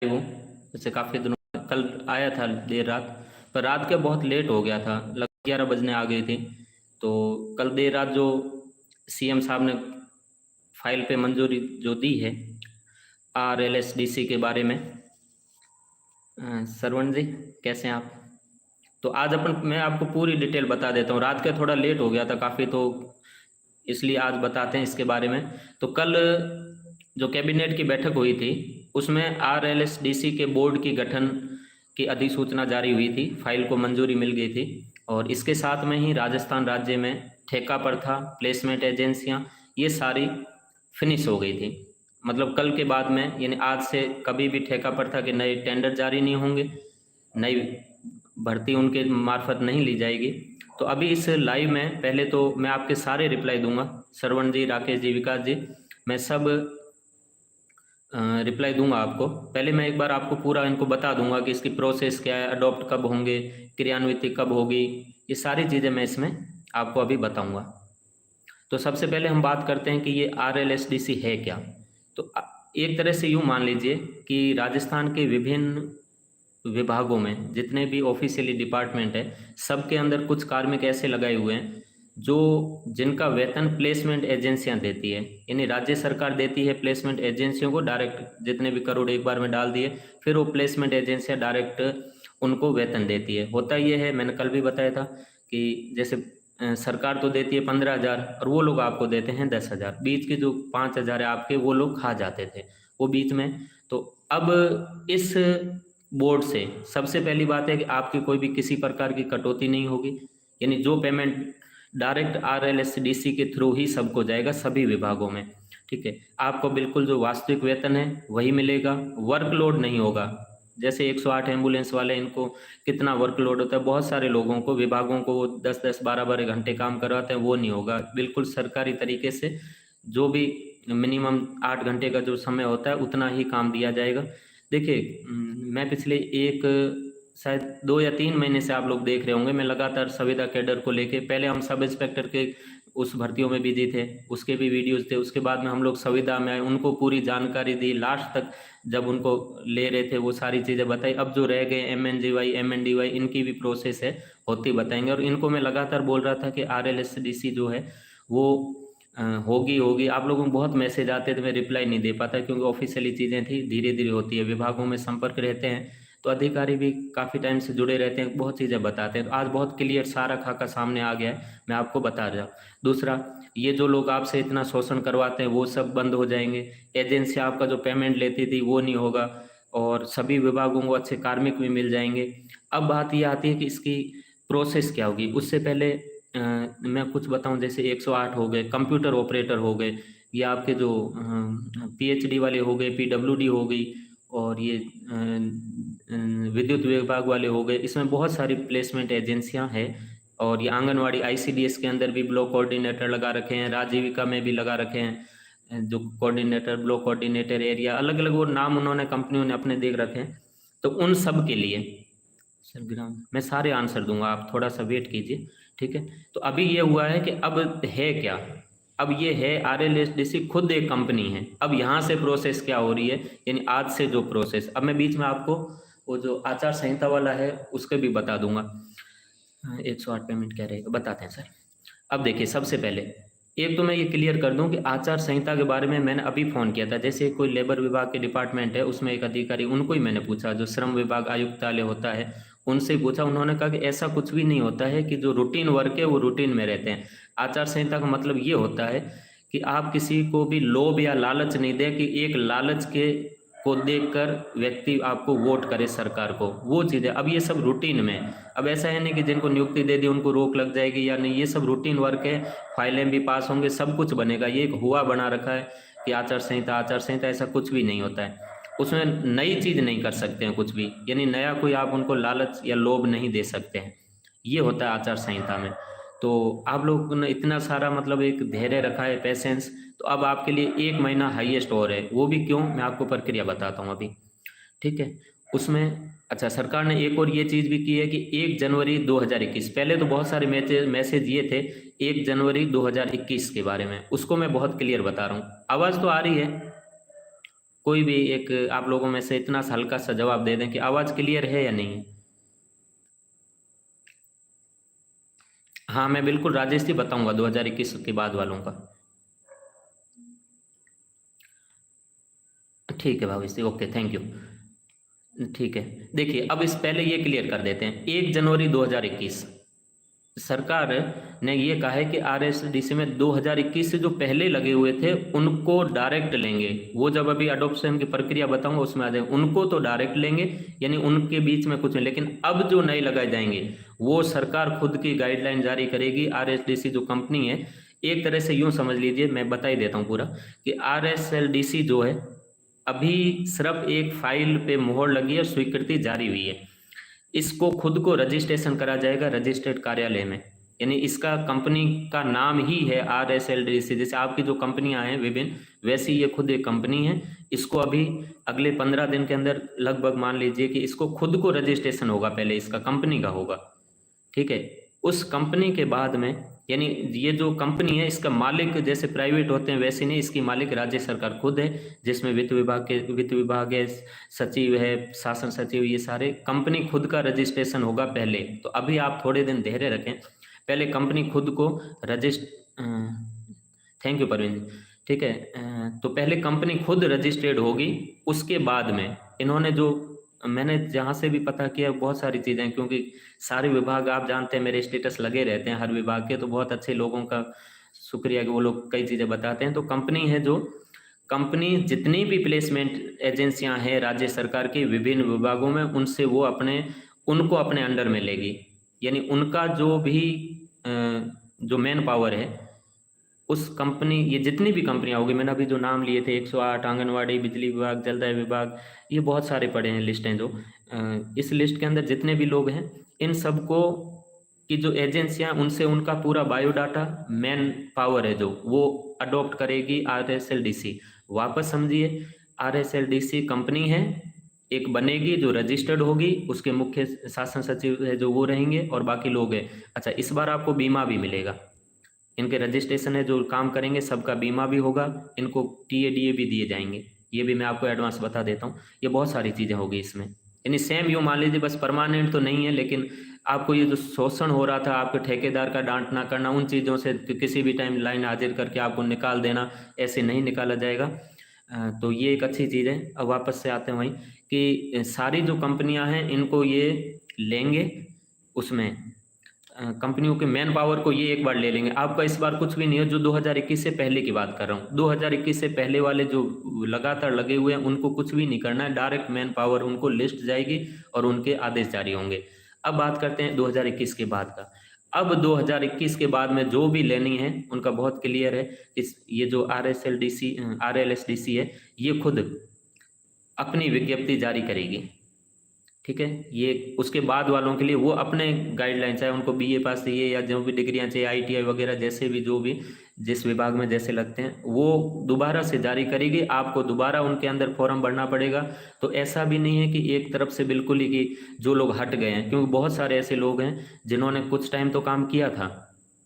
हूँ। जैसे काफ़ी दिनों कल आया था देर रात, पर रात के बहुत लेट हो गया था, लगभग 11 बजने आ गई थी। तो कल देर रात जो सीएम साहब ने फाइल पे मंजूरी जो दी है आरएलएसडीसी के बारे में, सरवण जी कैसे हैं आप? तो आज मैं आपको पूरी डिटेल बता देता हूँ। रात के थोड़ा लेट हो गया था काफ़ी, तो इसलिए आज बताते हैं इसके बारे में। तो कल जो कैबिनेट की बैठक हुई थी, उसमें आरएलएसडीसी के बोर्ड की गठन की अधिसूचना जारी हुई थी, फाइल को मंजूरी मिल गई थी। और इसके साथ में ही राजस्थान राज्य में ठेका प्रथा, प्लेसमेंट एजेंसियां, ये सारी फिनिश हो गई थी। मतलब कल के बाद में, यानी आज से कभी भी ठेका प्रथा के नए टेंडर जारी नहीं होंगे, नई भर्ती उनके मार्फत नहीं ली जाएगी। तो अभी इस लाइव में पहले तो मैं आपके सारे रिप्लाई दूंगा, श्रवण जी, राकेश जी, विकास जी, मैं सब रिप्लाई दूंगा आपको। पहले मैं एक बार आपको पूरा इनको बता दूंगा कि इसकी प्रोसेस क्या है, अडॉप्ट कब होंगे, क्रियान्वित कब होगी, ये सारी चीज़ें मैं इसमें आपको अभी बताऊंगा। तो सबसे पहले हम बात करते हैं कि ये आरएलएसडीसी है क्या। तो एक तरह से यूँ मान लीजिए कि राजस्थान के विभिन्न विभागों में जितने भी ऑफिशियली डिपार्टमेंट है, सबके अंदर कुछ कार्मिक ऐसे लगाए हुए हैं जो जिनका वेतन प्लेसमेंट एजेंसियां देती है। यानी राज्य सरकार देती है प्लेसमेंट एजेंसियों को डायरेक्ट, जितने भी करोड़ एक बार में डाल दिए, फिर वो प्लेसमेंट एजेंसियां डायरेक्ट उनको वेतन देती है। होता ये है, मैंने कल भी बताया था कि जैसे सरकार तो देती है 15,000 और वो लोग आपको देते हैं 10,000, बीच के जो 5,000 है आपके, वो लोग खा जाते थे वो बीच में। तो अब इस बोर्ड से सबसे पहली बात है कि आपकी कोई भी किसी प्रकार की कटौती नहीं होगी। यानी जो पेमेंट डायरेक्ट आरएलएसडीसी के थ्रू ही सबको जाएगा, सभी विभागों में। ठीक है, आपको बिल्कुल जो वास्तविक वेतन है वही मिलेगा, वर्कलोड नहीं होगा। जैसे 108 एम्बुलेंस वाले, इनको कितना वर्कलोड होता है, बहुत सारे लोगों को, विभागों को, वो 10-10 12-12 घंटे काम करवाते हैं, वो नहीं होगा। बिल्कुल सरकारी तरीके से जो भी मिनिमम 8 घंटे का जो समय होता है उतना ही काम दिया जाएगा। देखिए, मैं पिछले एक शायद 2 या 3 महीने से आप लोग देख रहे होंगे, मैं लगातार संविदा कैडर को लेके, पहले हम सब इंस्पेक्टर के उस भर्तियों में बिजी थे, उसके भी वीडियोस थे, उसके बाद में हम लोग संविदा में आए, उनको पूरी जानकारी दी, लास्ट तक जब उनको ले रहे थे वो सारी चीज़ें बताई। अब जो रह गए एमएनजीवाई, एमएनडीवाई, इनकी भी प्रोसेस है, होती बताएंगे। और इनको मैं लगातार बोल रहा था कि आरएलएसडीसी जो है वो होगी होगी। आप लोगों को बहुत मैसेज आते थे, मैं रिप्लाई नहीं दे पाता क्योंकि ऑफिशियली चीज़ें थी, धीरे धीरे होती है, विभागों में संपर्क रहते हैं तो अधिकारी भी काफ़ी टाइम से जुड़े रहते हैं, बहुत चीज़ें बताते हैं। तो आज बहुत क्लियर सारा खाका सामने आ गया है, मैं आपको बता रहा हूँ। दूसरा, ये जो लोग आपसे इतना शोषण करवाते हैं वो सब बंद हो जाएंगे, एजेंसी आपका जो पेमेंट लेती थी वो नहीं होगा, और सभी विभागों को अच्छे कार्मिक भी मिल जाएंगे। अब बात ये आती है कि इसकी प्रोसेस क्या होगी। उससे पहले मैं कुछ बताऊं, जैसे 108 हो गए, कंप्यूटर ऑपरेटर हो गए, ये आपके जो पीएचडी वाले हो गए, पीडब्ल्यूडी हो गई, और ये विद्युत विभाग वाले हो गए। इसमें बहुत सारी प्लेसमेंट एजेंसियां हैं। और ये आंगनवाड़ी आईसीडीएस के अंदर भी ब्लॉक कोऑर्डिनेटर लगा रखे हैं, राजीविका में भी लगा रखे हैं, जो कोऑर्डिनेटर, ब्लॉक कोऑर्डिनेटर, एरिया, अलग अलग वो नाम उन्होंने, कंपनियों ने अपने देख रखे हैं। तो उन सब के लिए सर ग्राम मैं सारे आंसर दूंगा, आप थोड़ा सा वेट कीजिए। ठीक है, तो अभी ये हुआ है कि अब है क्या। अब ये है आरएलएसडीसी खुद एक कंपनी है। अब यहाँ से प्रोसेस क्या हो रही है, यानी आज से जो प्रोसेस, अब मैं बीच में आपको वो जो आचार संहिता वाला है उसके भी बता दूंगा। 108 पेमेंट क्या रहेगा बताते हैं सर। अब देखिए, सबसे पहले एक तो मैं ये क्लियर कर दूं कि आचार संहिता के बारे में मैंने अभी फ़ोन किया था। जैसे कोई लेबर विभाग के डिपार्टमेंट है, उसमें एक अधिकारी, उनको ही मैंने पूछा, जो श्रम विभाग आयुक्तालय होता है उनसे पूछा, उन्होंने कहा कि ऐसा कुछ भी नहीं होता है, कि जो रूटीन वर्क है वो रूटीन में रहते हैं। आचार संहिता का मतलब ये होता है कि आप किसी को भी लोभ या लालच नहीं दे, कि एक लालच के को देखकर व्यक्ति आपको वोट करे सरकार को, वो चीज़ है। अब ये सब रूटीन में है। अब ऐसा है नहीं कि जिनको नियुक्ति दे दी उनको रोक लग जाएगी या नहीं, ये सब रूटीन वर्क है, फाइलें भी पास होंगे, सब कुछ बनेगा। ये एक हुआ बना रखा है कि आचार संहिता, आचार संहिता, ऐसा कुछ भी नहीं होता है। उसमें नई चीज नहीं कर सकते हैं कुछ भी, यानी नया कोई आप उनको लालच या लोभ नहीं दे सकते हैं, ये होता है आचार संहिता में। तो आप लोगों ने इतना सारा मतलब एक धैर्य रखा है, पेशेंस, तो अब आपके लिए 1 महीना हाईएस्ट और है। वो भी क्यों, मैं आपको प्रक्रिया बताता हूँ अभी। ठीक है, उसमें अच्छा, सरकार ने एक और ये चीज़ भी की है कि 1 जनवरी 2021, पहले तो बहुत सारे मैसेज ये थे 1 जनवरी 2021 के बारे में, उसको मैं बहुत क्लियर बता रहा हूँ। आवाज़ तो आ रही है? कोई भी एक आप लोगों में से इतना सा हल्का सा जवाब दे दें कि आवाज़ क्लियर है या नहीं है। हाँ, मैं बिल्कुल राजेश जी बताऊंगा 2021 के बाद वालों का। ठीक है भावेश जी, ओके, थैंक यू। ठीक है, देखिए अब इस पहले ये क्लियर कर देते हैं। 1 जनवरी 2021 सरकार ने ये कहा है कि आरएसडीसी में 2021 से जो पहले लगे हुए थे उनको डायरेक्ट लेंगे। वो जब अभी अडोप्शन की प्रक्रिया बताऊंगा उसमें आ जाए, उनको तो डायरेक्ट लेंगे, यानी उनके बीच में कुछ नहीं। लेकिन अब जो नए लगाए जाएंगे वो सरकार खुद की गाइडलाइन जारी करेगी। आरएसडीसी जो कंपनी है, एक तरह से यूं समझ लीजिए, मैं बता ही देता हूँ पूरा, कि आरएसएलडीसी जो है अभी सिर्फ एक फाइल पे मोहर लगी है, स्वीकृति जारी हुई है। इसको खुद को रजिस्ट्रेशन करा जाएगा रजिस्टर्ड कार्यालय में, यानी इसका कंपनी का नाम ही है आरएसएलडीसी। जैसे आपकी जो कंपनियां हैं विभिन्न, वैसी ये खुद एक कंपनी है। इसको अभी अगले 15 दिन के अंदर लगभग मान लीजिए कि इसको खुद को रजिस्ट्रेशन होगा, पहले इसका कंपनी का होगा, ठीक है। उस कंपनी के बाद में, यानी ये जो कंपनी है इसका मालिक जैसे प्राइवेट होते हैं वैसे नहीं, इसकी मालिक राज्य सरकार खुद है, जिसमें वित्त विभाग है, सचिव है, शासन सचिव, ये सारे कंपनी खुद का रजिस्ट्रेशन होगा पहले। तो अभी आप थोड़े दिन धैर्य रखें, पहले कंपनी खुद को register thank you Parveen ji, ठीक है। तो पहले कंपनी खुद रजिस्टर्ड होगी, उसके बाद में इन्होंने जो, मैंने जहाँ से भी पता किया बहुत सारी चीज़ें, क्योंकि सारे विभाग आप जानते हैं मेरे स्टेटस लगे रहते हैं हर विभाग के, तो बहुत अच्छे लोगों का शुक्रिया कि वो लोग कई चीज़ें बताते हैं। तो कंपनी है जो, कंपनी जितनी भी प्लेसमेंट एजेंसियां हैं राज्य सरकार की विभिन्न विभागों में, उनसे वो उनको अपने अंडर में लेगी। यानी उनका जो भी जो मैन पावर है उस कंपनी, ये जितनी भी कंपनियां होगी, मैंने अभी जो नाम लिए थे 108, आंगनवाड़ी, बिजली विभाग, जलदाय विभाग, ये बहुत सारे पड़े हैं लिस्टें जो, इस लिस्ट के अंदर जितने भी लोग हैं इन सबको की जो एजेंसियां, उनसे उनका पूरा बायोडाटा, मैन पावर है जो, वो अडॉप्ट करेगी आरएसएलडीसी। वापस समझिए, आरएसएलडीसी कंपनी है, एक बनेगी जो रजिस्टर्ड होगी, उसके मुख्य शासन सचिव है जो वो रहेंगे और बाकी लोग हैं। अच्छा, इस बार आपको बीमा भी मिलेगा, इनके रजिस्ट्रेशन है जो काम करेंगे सबका बीमा भी होगा, इनको टीएडीए भी दिए जाएंगे। ये भी मैं आपको एडवांस बता देता हूँ, ये बहुत सारी चीज़ें होगी इसमें। यानी सेम यूँ मान लीजिए, बस परमानेंट तो नहीं है, लेकिन आपको ये जो शोषण हो रहा था, आपके ठेकेदार का डांट ना करना, उन चीज़ों से किसी भी टाइम लाइन हाजिर करके आपको निकाल देना, ऐसे नहीं निकाला जाएगा। तो ये एक अच्छी चीज़ है। अब वापस से आते हैं वहीं कि सारी जो कंपनियां हैं इनको ये लेंगे, उसमें कंपनियों के मैन पावर को ये एक बार ले लेंगे। आपका इस बार कुछ भी नहीं है, जो 2021 से पहले की बात कर रहा हूँ, 2021 से पहले वाले जो लगातार लगे हुए हैं उनको कुछ भी नहीं करना है, डायरेक्ट मैन पावर उनको लिस्ट जाएगी और उनके आदेश जारी होंगे। अब बात करते हैं 2021 के बाद का। अब 2021 के बाद में जो भी लेनी है उनका बहुत क्लियर है। ये जो आरएलएसडीसी है, ये खुद अपनी विज्ञप्ति जारी करेगी, ठीक है। ये उसके बाद वालों के लिए वो अपने गाइडलाइन, चाहे उनको बीए पास चाहिए या जो भी डिग्रियां चाहिए, आईटीआई वगैरह, जैसे भी जो भी जिस विभाग में जैसे लगते हैं, वो दोबारा से जारी करेगी। आपको दोबारा उनके अंदर फॉर्म भरना पड़ेगा। तो ऐसा भी नहीं है कि एक तरफ से बिल्कुल ही कि जो लोग हट गए हैं, क्योंकि बहुत सारे ऐसे लोग हैं जिन्होंने कुछ टाइम तो काम किया था,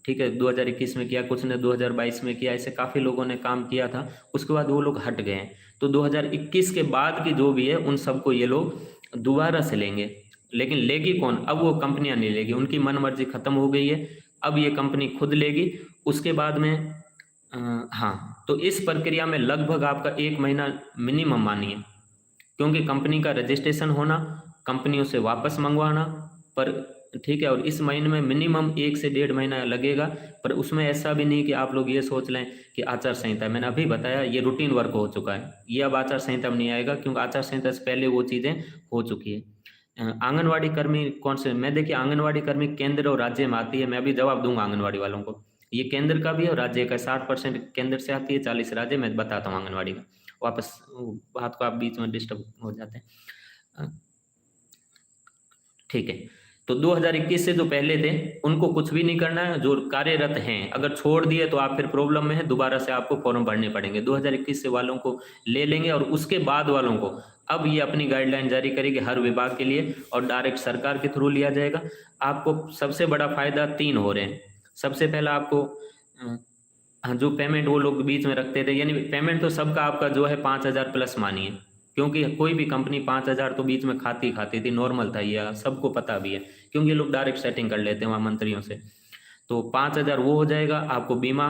ठीक है, 2021 में किया, कुछ ने 2022 में किया, ऐसे काफ़ी लोगों ने काम किया था, उसके बाद वो लोग हट गए हैं। तो 2021 के बाद की जो भी है उन सबको ये लोग दोबारा से लेंगे। लेकिन लेगी कौन? अब वो कंपनियां नहीं लेगी, उनकी मन मर्जी खत्म हो गई है, अब ये कंपनी खुद लेगी। उसके बाद में हाँ, तो इस प्रक्रिया में लगभग आपका 1 महीना मिनिमम मानिए, क्योंकि कंपनी का रजिस्ट्रेशन होना, कंपनियों से वापस मंगवाना, पर ठीक है, और इस महीने में मिनिमम 1 से 1.5 महीना लगेगा। पर उसमें ऐसा भी नहीं कि आप लोग ये सोच लें कि आचार संहिता, मैंने अभी बताया ये रूटीन वर्क हो चुका है, ये अब आचार संहिता में नहीं आएगा, क्योंकि आचार संहिता से पहले वो चीज़ें हो चुकी है। आंगनवाड़ी कर्मी कौन से, मैं देखिए आंगनवाड़ी कर्मी केंद्र और राज्य में आती है, मैं अभी जवाब दूंगा आंगनवाड़ी वालों को। ये केंद्र का भी है और राज्य का, 60% केंद्र से आती है, 40 राज्य। मैं बताता हूँ आंगनवाड़ी का, वापस बात को आप बीच में डिस्टर्ब हो जाते हैं, ठीक है। तो 2021 से जो पहले थे उनको कुछ भी नहीं करना है, जो कार्यरत हैं अगर छोड़ दिए तो आप फिर प्रॉब्लम में है, दोबारा से आपको फॉर्म भरने पड़ेंगे। 2021 से वालों को ले लेंगे और उसके बाद वालों को अब ये अपनी गाइडलाइन जारी करेगी हर विभाग के लिए, और डायरेक्ट सरकार के थ्रू लिया जाएगा। आपको सबसे बड़ा फायदा 3 हो रहे हैं। सबसे पहला आपको हाँ, जो पेमेंट वो लोग बीच में रखते थे, यानी पेमेंट तो सबका आपका जो है 5,000 प्लस मानिए, क्योंकि कोई भी कंपनी 5,000 तो बीच में खाती खाती थी, नॉर्मल था ये, सबको पता भी है, क्योंकि ये लोग डायरेक्ट सेटिंग कर लेते हैं वहाँ मंत्रियों से। तो 5,000 वो हो जाएगा, आपको बीमा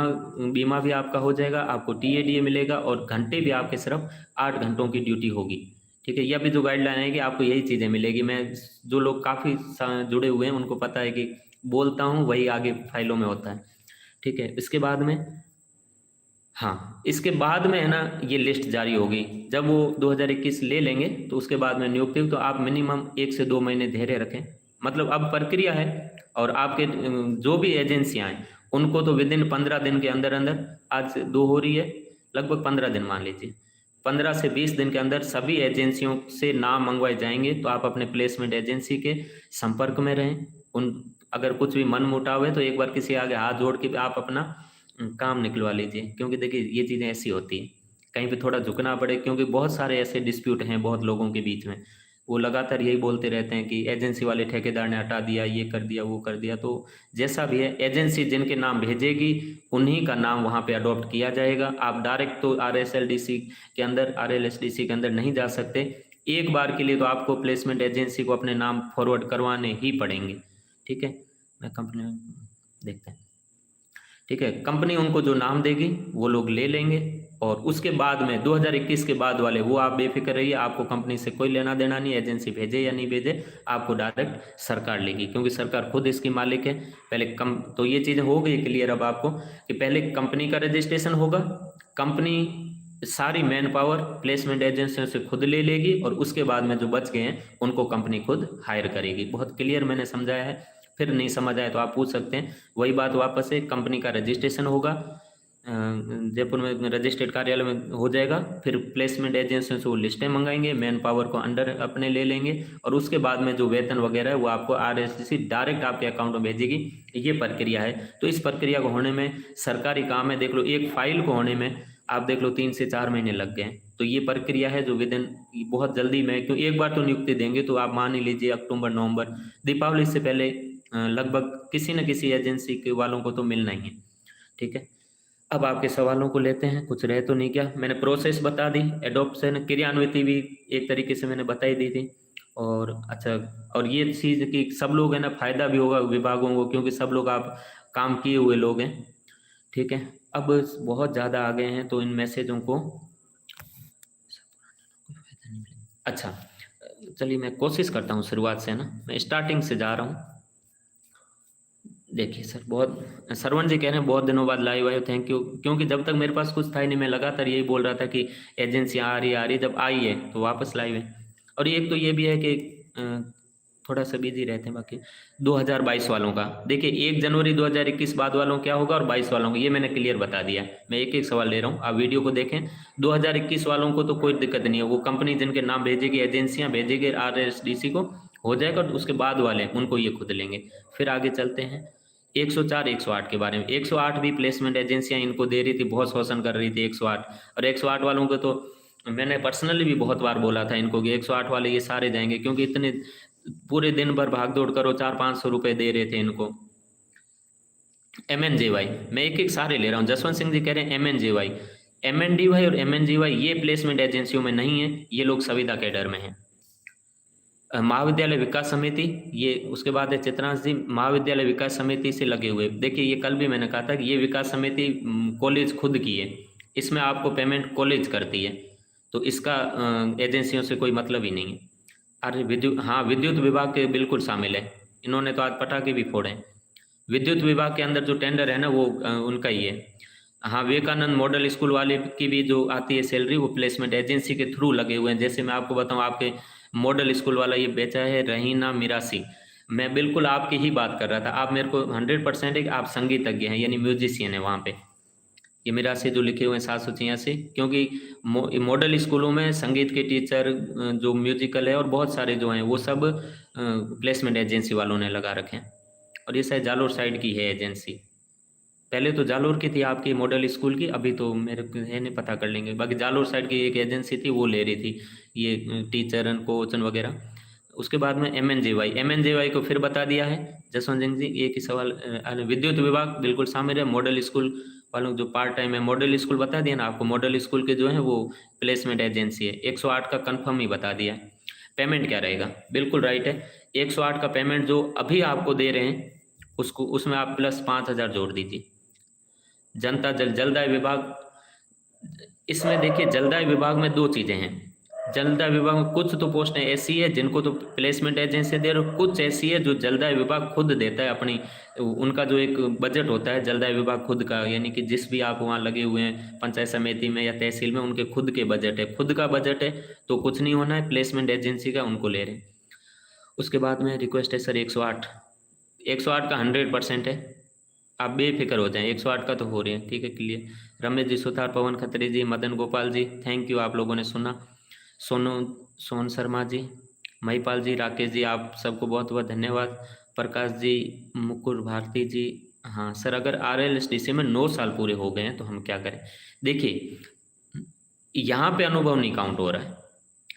बीमा भी आपका हो जाएगा, आपको टीएडीए मिलेगा, और घंटे भी आपके सिर्फ 8 घंटों की ड्यूटी होगी। ठीक है, यह भी जो गाइडलाइन है कि आपको यही चीज़ें मिलेगी। मैं जो लोग काफ़ी जुड़े हुए हैं उनको पता है कि बोलता हूँ वही आगे फाइलों में होता है। ठीक है, इसके बाद में, हाँ, इसके बाद में है ना ये लिस्ट जारी होगी, जब वो 2021 ले लेंगे तो उसके बाद में नियुक्ति, तो आप मिनिमम 1 से 2 महीने धैर्य रखें। मतलब अब प्रक्रिया है, और आपके जो भी एजेंसियां हैं उनको तो विद इन 15 दिन के अंदर अंदर, आज से 2 हो रही है, लगभग 15 दिन मान लीजिए, 15 से 20 दिन के अंदर सभी एजेंसियों से नाम मंगवाए जाएंगे। तो आप अपने प्लेसमेंट एजेंसी के संपर्क में रहें। उन अगर कुछ भी मन मुटाव है तो एक बार किसी आगे हाथ जोड़ के आप अपना काम निकलवा लीजिए, क्योंकि देखिए ये चीज़ें ऐसी होती हैं, कहीं पे थोड़ा झुकना पड़े, क्योंकि बहुत सारे ऐसे डिस्प्यूट हैं बहुत लोगों के बीच में, वो लगातार यही बोलते रहते हैं कि एजेंसी वाले ठेकेदार ने हटा दिया, ये कर दिया, वो कर दिया। तो जैसा भी है, एजेंसी जिनके नाम भेजेगी उन्हीं का नाम वहाँ पे अडॉप्ट किया जाएगा। आप डायरेक्ट तो RSLDC के अंदर, RLSDC के अंदर नहीं जा सकते। एक बार के लिए तो आपको प्लेसमेंट एजेंसी को अपने नाम फॉरवर्ड करवाने ही पड़ेंगे। ठीक है, मैं कंपनी में देखते हैं। ठीक है, कंपनी उनको जो नाम देगी वो लोग ले लेंगे, और उसके बाद में 2021 के बाद वाले वो आप बेफिक्र रहिए, आपको कंपनी से कोई लेना देना नहीं, एजेंसी भेजे या नहीं भेजे, आपको डायरेक्ट सरकार लेगी, क्योंकि सरकार खुद इसकी मालिक है। पहले तो ये चीज़ें हो गई क्लियर अब आपको, कि पहले कंपनी का रजिस्ट्रेशन होगा, कंपनी सारी मैन पावर प्लेसमेंट एजेंसियों से खुद ले लेगी, और उसके बाद में जो बच गए हैं उनको कंपनी खुद हायर करेगी। बहुत क्लियर मैंने समझाया है, फिर नहीं समझ आए तो आप पूछ सकते हैं। वही बात वापस से, कंपनी का रजिस्ट्रेशन होगा, जयपुर में रजिस्ट्रेड कार्यालय में हो जाएगा, फिर प्लेसमेंट एजेंसियों से वो लिस्टें मंगाएंगे, मैन पावर को अंडर अपने ले लेंगे, और उसके बाद में जो वेतन वगैरह है वो आपको RSDC डायरेक्ट आपके अकाउंट में भेजेगी। ये प्रक्रिया है। तो इस प्रक्रिया को होने में, सरकारी काम है, देख लो एक फाइल को होने में आप देख लो 3 से 4 महीने लग गए। तो ये प्रक्रिया है जो विद इन बहुत जल्दी में, क्यों एक बार तो नियुक्ति देंगे, तो आप मान ही लीजिए अक्टूबर नवंबर, दीपावली से पहले लगभग किसी न किसी एजेंसी के वालों को तो मिलना ही है। ठीक है, अब आपके सवालों को लेते हैं, कुछ रह तो नहीं गया। मैंने प्रोसेस बता दी, एडॉप्शन क्रियान्विति भी एक तरीके से मैंने बताई दी थी। और अच्छा, और ये चीज़ कि सब लोग है ना, फायदा भी होगा विभागों को, क्योंकि सब लोग आप काम किए हुए लोग हैं। ठीक है, अब बहुत ज़्यादा आ गए हैं तो इन मैसेजों को, अच्छा चलिए मैं कोशिश करता हूँ शुरुआत से, ना मैं स्टार्टिंग से जा रहा हूँ। देखिए सर, बहुत सरवण जी कह रहे हैं बहुत दिनों बाद लाइव आए, थैंक यू, क्योंकि जब तक मेरे पास कुछ था ही नहीं, मैं लगातार यही बोल रहा था कि एजेंसी आ रही आ रही, जब आई है तो वापस लाइव है। और एक तो ये भी है कि थोड़ा सा बिजी रहते हैं। बाकी 2022 वालों का देखिए, 1 जनवरी 2021 बाद वालों क्या होगा, और 22 वालों को ये मैंने क्लियर बता दिया। मैं एक एक सवाल ले रहा हूँ, आप वीडियो को देखें। 2021 वालों को तो कोई दिक्कत नहीं है, वो कंपनी जिनके नाम भेजेगी, एजेंसियाँ भेजेगी RSDC को, हो जाएगा। और उसके बाद वाले उनको ये खुद लेंगे। फिर आगे चलते हैं 104 108 के बारे में। 108 भी प्लेसमेंट एजेंसियां इनको दे रही थी, बहुत शोषण कर रही थी 108। और 108 वालों को तो मैंने पर्सनली भी बहुत बार बोला था इनको कि 108 वाले ये सारे जाएंगे, क्योंकि इतने पूरे दिन भर भाग दौड़ करो, 400-500 रुपए दे रहे थे इनको। MNJY, मैं एक एक सारे ले रहा हूँ। जसवंत सिंह जी कह रहे हैं MNJY, MNDY और MNJY ये प्लेसमेंट एजेंसियों में नहीं है, ये लोग संविदा कैडर में हैं। महाविद्यालय विकास समिति, ये उसके बाद है चित्रांश जी, महाविद्यालय विकास समिति से लगे हुए। देखिए ये कल भी मैंने कहा था कि ये विकास समिति कॉलेज खुद की है, इसमें आपको पेमेंट कॉलेज करती है, तो इसका एजेंसियों से कोई मतलब ही नहीं है। अरे विद्युत, हाँ विद्युत विभाग के बिल्कुल शामिल है, इन्होंने तो आज पटाखे भी फोड़े हैं। विद्युत विभाग के अंदर जो टेंडर है ना वो उनका ही है। हाँ, विवेकानंद मॉडल स्कूल वाले की भी जो आती है सैलरी, वो प्लेसमेंट एजेंसी के थ्रू लगे हुए हैं। जैसे मैं आपको बताऊं, आपके मॉडल स्कूल वाला ये बेचा है रहीना मिरासी, मैं बिल्कुल आपकी ही बात कर रहा था। आप मेरे को 100% है कि आप संगीतज्ञ हैं, यानी म्यूजिशियन है वहाँ पे। ये मिरासी जो लिखे हुए हैं 786, क्योंकि मॉडल स्कूलों में संगीत के टीचर, जो म्यूजिकल है और बहुत सारे जो हैं वो सब प्लेसमेंट एजेंसी वालों ने लगा रखे हैं। और ये शायद जालोर साइड की है एजेंसी, पहले तो जालोर की थी आपकी मॉडल स्कूल की, अभी तो मेरे को है नहीं, पता कर लेंगे। बाकी जालोर साइड की एक एजेंसी थी, वो ले रही थी ये टीचर कोचन वगैरह। उसके बाद में MNJY को फिर बता दिया है जसवंत सिंह जी। एक ही सवाल, विद्युत विभाग बिल्कुल शामिल है, मॉडल स्कूल वालों जो पार्ट टाइम है, मॉडल स्कूल बता दिया ना आपको, मॉडल स्कूल के जो है वो प्लेसमेंट एजेंसी है। 108 का कंफर्म ही बता दिया। पेमेंट क्या रहेगा, बिल्कुल राइट है। 108 का पेमेंट जो अभी आपको दे रहे हैं उसको, उसमें आप प्लस 5,000 जोड़ दीजिए। जनता जलदाय विभाग, इसमें देखिए जलदाय विभाग में दो चीज़ें हैं। जलदाय विभाग में कुछ तो पोस्टें ऐसी है जिनको तो प्लेसमेंट एजेंसी दे रहे, कुछ ऐसी है जो जलदाय विभाग खुद देता है अपनी, उनका जो एक बजट होता है जलदाय विभाग खुद का, यानी कि जिस भी आप वहाँ लगे हुए हैं पंचायत समिति में या तहसील में, उनके खुद के बजट है, खुद का बजट है, तो कुछ नहीं होना है, प्लेसमेंट एजेंसी का उनको ले रहे हैं। उसके बाद में रिक्वेस्ट है सर 108, 108 का 100% है, आप बेफिक्र हो जाएं, 108 का तो हो रही है, ठीक है, clear. Ramesh ji, Sutar, Pawan Khatri ji, Madan Gopal ji, thank you, आप लोगों ने सुना। सोन शर्मा जी, महिपाल जी, राकेश जी, आप सबको बहुत बहुत धन्यवाद। प्रकाश जी, मुकुर भारती जी, हाँ सर, अगर RLSDC में 9 साल पूरे हो गए हैं तो हम क्या करें? देखिए यहाँ पे अनुभव नहीं काउंट हो रहा है।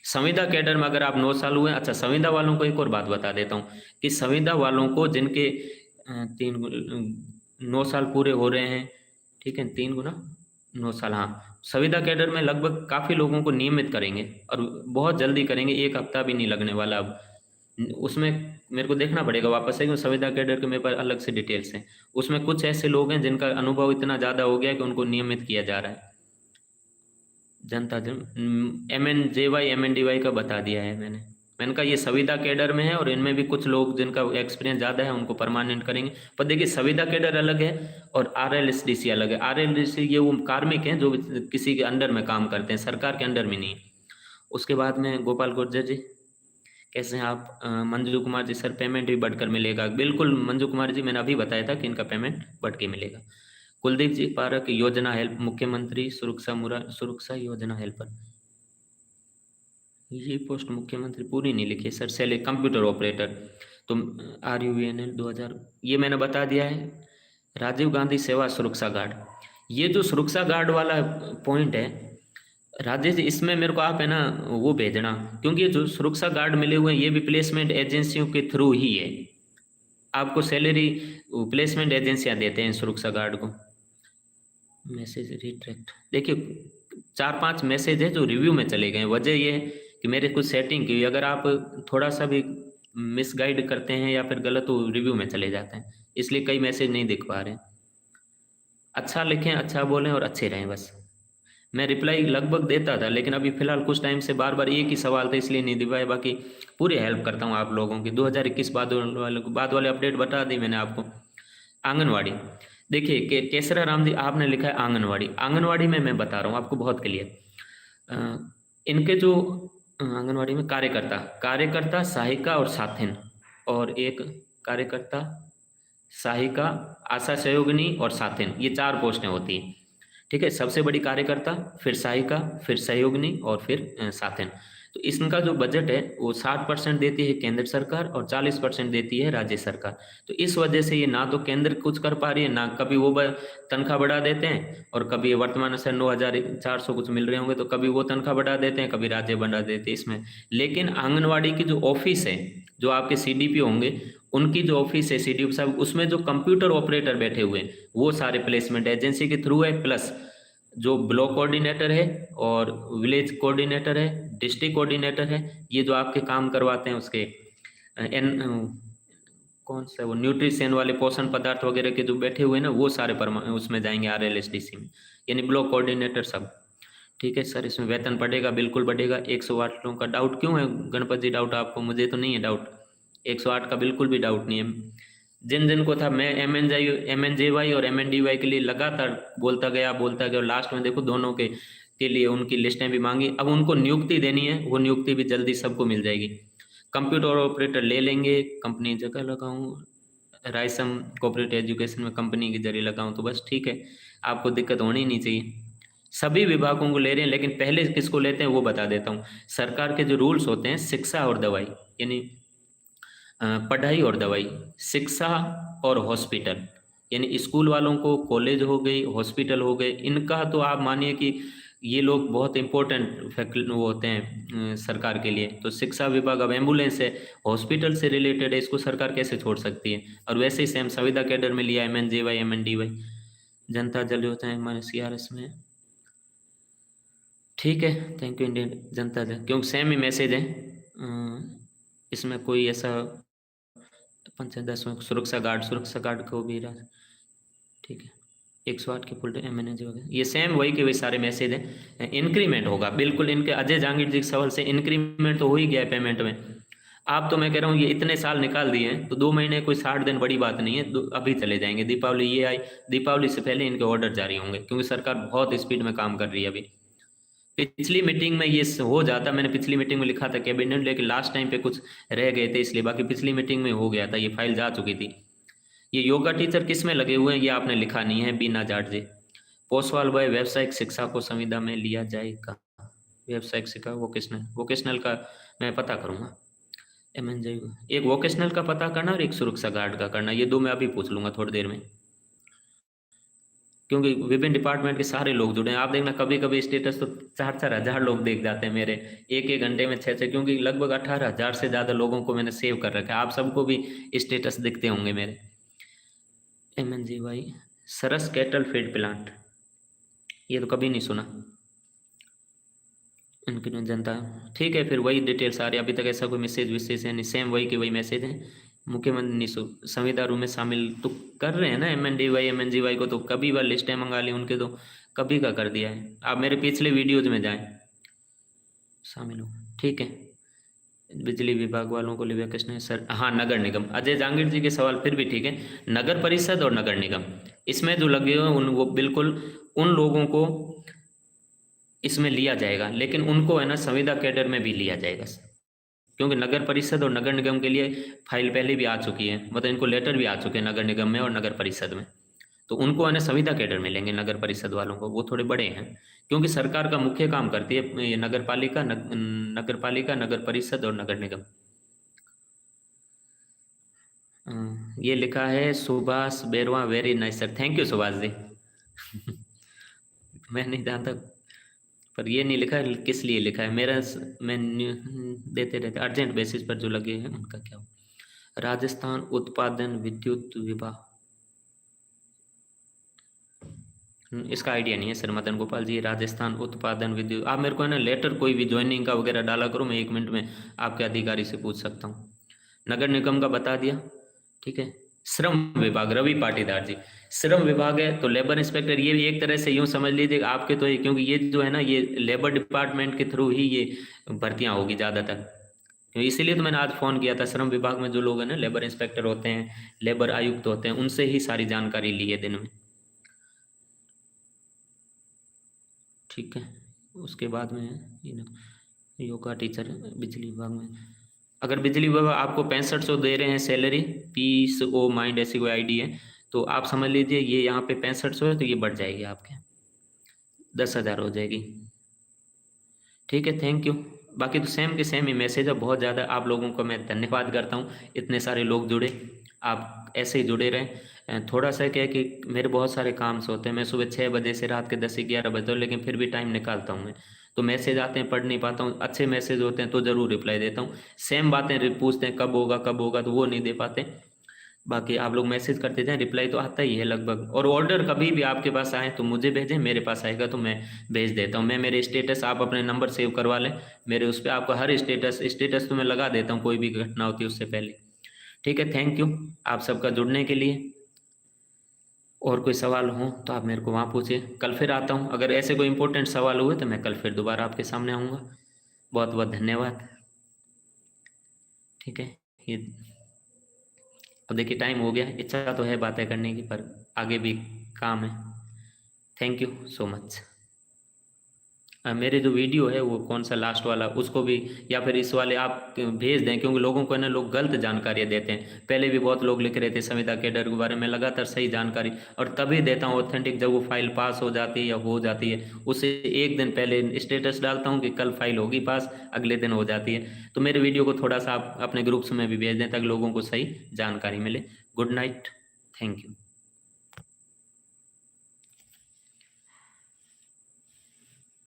संविदा कैडर में अगर आप 9 साल हुए, अच्छा संविदा वालों को एक और बात बता देता हूँ कि संविदा वालों को जिनके 9 साल पूरे हो रहे हैं, ठीक है, 3 गुना 9 साल, हाँ, संविदा कैडर में लगभग काफ़ी लोगों को नियमित करेंगे और बहुत जल्दी करेंगे, 1 हफ्ता भी नहीं लगने वाला अब। उसमें मेरे को देखना पड़ेगा वापस से कि संविदा कैडर के मेरे पास अलग से डिटेल्स हैं। उसमें कुछ ऐसे लोग हैं जिनका अनुभव इतना ज़्यादा हो गया है कि उनको नियमित किया जा रहा है। जनता जन MNJY MNDY का बता दिया है मैंने कहा ये संविदा कैडर में है और इनमें भी कुछ लोग जिनका एक्सपीरियंस ज़्यादा है उनको परमानेंट करेंगे। पर देखिए संविदा कैडर अलग है और RLSDC अलग है। RLSDC ये वो कार्मिक हैं जो किसी के अंडर में काम करते हैं, सरकार के अंडर में नहीं है। उसके बाद में गोपाल गुर्जर जी, कैसे हैं आप? मंजू कुमार जी, सर पेमेंट भी बढ़कर मिलेगा। बिल्कुल मंजू कुमार जी, मैंने अभी बताया था कि इनका पेमेंट बढ़ के मिलेगा। कुलदीप जी पारक, योजना हेल्प, मुख्यमंत्री सुरक्षा योजना हेल्पर, ये पोस्ट मुख्यमंत्री पूरी नहीं लिखी सर। सेल कंप्यूटर ऑपरेटर, तो RUVNL 2000, ये मैंने बता दिया है। राजीव गांधी सेवा सुरक्षा गार्ड, ये जो सुरक्षा गार्ड वाला पॉइंट है राजेश जी, इसमें मेरे को आप है ना वो भेजना, क्योंकि ये जो सुरक्षा गार्ड मिले हुए हैं ये भी प्लेसमेंट एजेंसियों के थ्रू ही है। आपको सैलरी प्लेसमेंट एजेंसियां देते हैं सुरक्षा गार्ड को। मैसेज रिट्रैक्ट, देखिए 4-5 मैसेज है जो रिव्यू में चले गए। वजह ये है कि मेरे कुछ सेटिंग की, अगर आप थोड़ा सा भी मिसगाइड करते हैं या फिर गलत, तो रिव्यू में चले जाते हैं, इसलिए कई मैसेज नहीं दिख पा रहे हैं। अच्छा लिखें, अच्छा बोलें और अच्छे रहें, बस। मैं रिप्लाई लगभग देता था, लेकिन अभी फिलहाल कुछ टाइम से बार बार एक ही सवाल था इसलिए नहीं दे पाया। बाकी पूरी हेल्प करता हूँ आप लोगों की। 2021 बाद वाले अपडेट बता दी मैंने आपको। आंगनवाड़ी, देखिए केसरा राम जी आपने लिखा है आंगनवाड़ी, आंगनवाड़ी में मैं बता रहा हूँ आपको बहुत क्लियर। इनके जो आंगनवाड़ी में कार्यकर्ता सहायिका और साथिन, और एक कार्यकर्ता सहायिका, आशा सहयोगिनी और साथिन, ये 4 पोस्टें होती हैं, ठीक है। सबसे बड़ी कार्यकर्ता, फिर सहायिका, फिर सहयोगिनी और फिर साथिन। तो इसका जो बजट है वो 60% देती है केंद्र सरकार और 40% देती है राज्य सरकार। तो इस वजह से ये ना तो केंद्र कुछ कर पा रही है, ना कभी वो तनख्वाह बढ़ा देते हैं, और कभी वर्तमान से 9,400 कुछ मिल रहे होंगे तो कभी वो तनख्वाह बढ़ा देते हैं, कभी राज्य बढ़ा देते हैं इसमें। लेकिन आंगनवाड़ी की जो ऑफिस है, जो आपके CDP होंगे, उनकी जो ऑफिस है CDP साहब, उसमें जो कंप्यूटर ऑपरेटर बैठे हुए हैं वो सारे प्लेसमेंट एजेंसी के थ्रू है। प्लस जो ब्लॉक कोऑर्डिनेटर है और विलेज कोऑर्डिनेटर है, डिस्ट्रिक्ट कोऑर्डिनेटर है, ये जो आपके काम करवाते हैं उसके कौन सा वो न्यूट्रिशन वाले पोषण पदार्थ वगैरह के जो बैठे हुए हैं ना, वो सारे उसमें जाएंगे RLSDC में, यानी ब्लॉक कोऑर्डिनेटर सब। ठीक है सर, इसमें वेतन बढ़ेगा, बिल्कुल बढ़ेगा। 108 लोगों का डाउट क्यों है गणपत जी? डाउट आपको, मुझे तो नहीं है डाउट। 108 का बिल्कुल भी डाउट नहीं है। जिन जिन को था, मैं MNJY और MNDY के लिए लगातार बोलता गया और लास्ट में देखो दोनों के लिए उनकी लिस्टें भी मांगी। अब उनको नियुक्ति देनी है, वो नियुक्ति भी जल्दी सबको मिल जाएगी। कंप्यूटर ऑपरेटर ले लेंगे, कंपनी जगह लगाऊं, रायसम कोऑपरेटिव एजुकेशन में कंपनी के जरिए लगाऊं तो बस ठीक है, आपको दिक्कत होनी नहीं चाहिए। सभी विभागों को ले रहे हैं, लेकिन पहले किसको लेते हैं वो बता देता हूँ। सरकार के जो रूल्स होते हैं, शिक्षा और दवाई, यानी पढ़ाई और दवाई, शिक्षा और हॉस्पिटल, यानी स्कूल वालों को, कॉलेज हो गई, हॉस्पिटल हो गए, इनका तो आप मानिए कि ये लोग बहुत इंपॉर्टेंट वो होते हैं सरकार के लिए। तो शिक्षा विभाग, अब एम्बुलेंस है, हॉस्पिटल से रिलेटेड है, इसको सरकार कैसे छोड़ सकती है? और वैसे ही सेम संविदा कैडर में लिया MNJY MNDY। जनता जल योजना हमारे CRS में। ठीक है, थैंक यू इंडियन जनता जल, क्योंकि सेम ही मैसेज है, इसमें कोई ऐसा पंचायत 10 में सुरक्षा गार्ड को भी ठीक है, 108 के फुल MNJ वगैरह, ये सेम वही के वही सारे मैसेज हैं। इंक्रीमेंट होगा बिल्कुल, इनके अजय जहांगीर जी के सवाल से इंक्रीमेंट तो हो ही गया है पेमेंट में। आप तो मैं कह रहा हूँ ये इतने साल निकाल दिए हैं, तो 2 महीने कोई 60 दिन बड़ी बात नहीं है, अभी चले जाएंगे। दीपावली ये आई, दीपावली से पहले इनके ऑर्डर जारी होंगे, क्योंकि सरकार बहुत स्पीड में काम कर रही है अभी। पिछली मीटिंग में ये हो जाता, मैंने पिछली मीटिंग में लिखा था कैबिनेट, लेकिन लास्ट टाइम पे कुछ रह गए थे इसलिए, बाकी पिछली मीटिंग में हो गया था, ये फाइल जा चुकी थी। ये योगा टीचर किस में लगे हुए हैं ये आपने लिखा नहीं है, बीना जाट जी। पोसवाल भाई, व्यावसायिक शिक्षा को संविदा में लिया जाएगा? व्यावसायिक शिक्षा वोकेशनल का मैं पता करूंगा। MNJ एक वोकेशनल का पता करना और एक सुरक्षा गार्ड का करना, ये 2 मैं अभी पूछ लूंगा थोड़ी देर में, क्योंकि विभिन्न डिपार्टमेंट के सारे लोग जुड़े हैं। आप देखना कभी कभी स्टेटस तो 4-4 हजार लोग देख जाते हैं मेरे, एक घंटे में 6-6, क्योंकि लगभग 18,000 से ज़्यादा लोगों को मैंने सेव कर रखा है। आप सबको भी स्टेटस दिखते होंगे मेरे। MNG भाई, सरस कैटल फीड प्लांट, ये तो कभी नहीं सुना। उनकी जनता, ठीक है, फिर वही डिटेल सारे, अभी तक ऐसा कोई मैसेज विशेष है नहीं, सेम वही के वही मैसेज हैं। मुख्यमंत्री संविदा रूम में शामिल तो कर रहे हैं ना MNG वाई को, तो कभी बार लिस्टें मंगा ली उनके, तो कभी का कर दिया है। आप मेरे पिछले वीडियोज में जाएं, शामिल हो, ठीक है। बिजली विभाग वालों को लिव्या कृष्ण सर, हाँ नगर निगम, अजय जहांगीर जी के सवाल फिर भी ठीक है। नगर परिषद और नगर निगम इसमें जो लगे हुए उन, वो बिल्कुल उन लोगों को इसमें लिया जाएगा, लेकिन उनको है ना संविदा कैडर में भी लिया जाएगा, क्योंकि नगर परिषद और नगर निगम के लिए फाइल पहले भी आ चुकी है, मतलब इनको लेटर भी आ चुके हैं नगर निगम में और नगर परिषद में, तो उनको है ना संविदा कैडर में लेंगे। नगर परिषद वालों को, वो थोड़े बड़े हैं, क्योंकि सरकार का मुख्य काम करती है ये नगर पालिका, नगर परिषद और नगर निगम। ये लिखा है Subhash Berwa, very nice sir, thank you Subhash ji. मैं नहीं जानता, पर ये नहीं लिखा है किस लिए लिखा है, मेरा मैं देते रहते अर्जेंट बेसिस पर जो लगे हैं उनका क्या हो। राजस्थान उत्पादन विद्युत विभाग, इसका आइडिया नहीं है सर मदन गोपाल जी। राजस्थान उत्पादन विद्युत, आप मेरे को है ना लेटर कोई भी ज्वाइनिंग का वगैरह डाला करो, मैं 1 मिनट में आपके अधिकारी से पूछ सकता हूँ। नगर निगम का बता दिया, ठीक है। श्रम विभाग, रवि पाटीदार जी, श्रम विभाग है तो लेबर इंस्पेक्टर, ये भी एक तरह से यूं समझ लीजिए आपके, तो क्योंकि ये जो है ना ये लेबर डिपार्टमेंट के थ्रू ही ये भर्तियां होगी ज़्यादातर, तो इसीलिए तो मैंने आज फ़ोन किया था। श्रम विभाग में जो लोग हैं ना, लेबर इंस्पेक्टर होते हैं, लेबर आयुक्त होते हैं, उनसे ही सारी जानकारी ली है दिन में, ठीक है। उसके बाद में योगा टीचर बिजली विभाग में, अगर बिजली विभाग आपको 6500 दे रहे हैं सैलरी, पीस ओ माइंड ऐसी कोई आईडी है, तो आप समझ लीजिए ये यहाँ पे 6500 है, तो ये बढ़ जाएगी आपके 10,000 हो जाएगी, ठीक है। Thank you. बाकी तो सेम के सेम ही मैसेज है, बहुत ज़्यादा आप लोगों को मैं धन्यवाद करता हूँ, इतने सारे लोग जुड़े, आप ऐसे ही जुड़े रहें। थोड़ा सा क्या है कि मेरे बहुत सारे काम से होते हैं, मैं सुबह 6 बजे से रात के 10-11 बजे तक, लेकिन फिर भी टाइम निकालता हूँ मैं, तो मैसेज आते हैं पढ़ नहीं पाता हूँ, अच्छे मैसेज होते हैं तो ज़रूर रिप्लाई देता हूँ। सेम बातें पूछते हैं कब होगा कब होगा, तो वो नहीं दे पाते। बाकी आप लोग मैसेज करते जाएं, रिप्लाई तो आता ही है लगभग। और ऑर्डर कभी भी आपके पास आए तो मुझे भेजें, मेरे पास आएगा तो मैं भेज देता हूँ। मैं मेरे स्टेटस, आप अपने नंबर सेव करवा लें मेरे, उस पर आपको हर स्टेटस तो मैं लगा देता हूँ, कोई भी घटना होती है उससे पहले, ठीक है। थैंक यू आप सबका जुड़ने के लिए। और कोई सवाल हो तो आप मेरे को वहाँ पूछिए, कल फिर आता हूँ, अगर ऐसे कोई इंपॉर्टेंट सवाल हुए तो मैं कल फिर दोबारा आपके सामने आऊँगा। बहुत बहुत धन्यवाद, ठीक है। ये अब देखिए टाइम हो गया, इच्छा तो है बातें करने की, पर आगे भी काम है। Thank you so much. मेरे जो वीडियो है वो कौन सा लास्ट वाला, उसको भी या फिर इस वाले आप भेज दें, क्योंकि लोगों को ना लोग गलत जानकारियाँ देते हैं। पहले भी बहुत लोग लिख रहे थे संविदा कैडर के बारे में, लगातार सही जानकारी और तभी देता हूँ ऑथेंटिक, जब वो फाइल पास हो जाती है या हो जाती है, उससे 1 दिन पहले स्टेटस डालता हूँ कि कल फाइल होगी पास, अगले दिन हो जाती है। तो मेरे वीडियो को थोड़ा सा आप अपने ग्रुप्स में भी भेज दें ताकि लोगों को सही जानकारी मिले। Good night, thank you.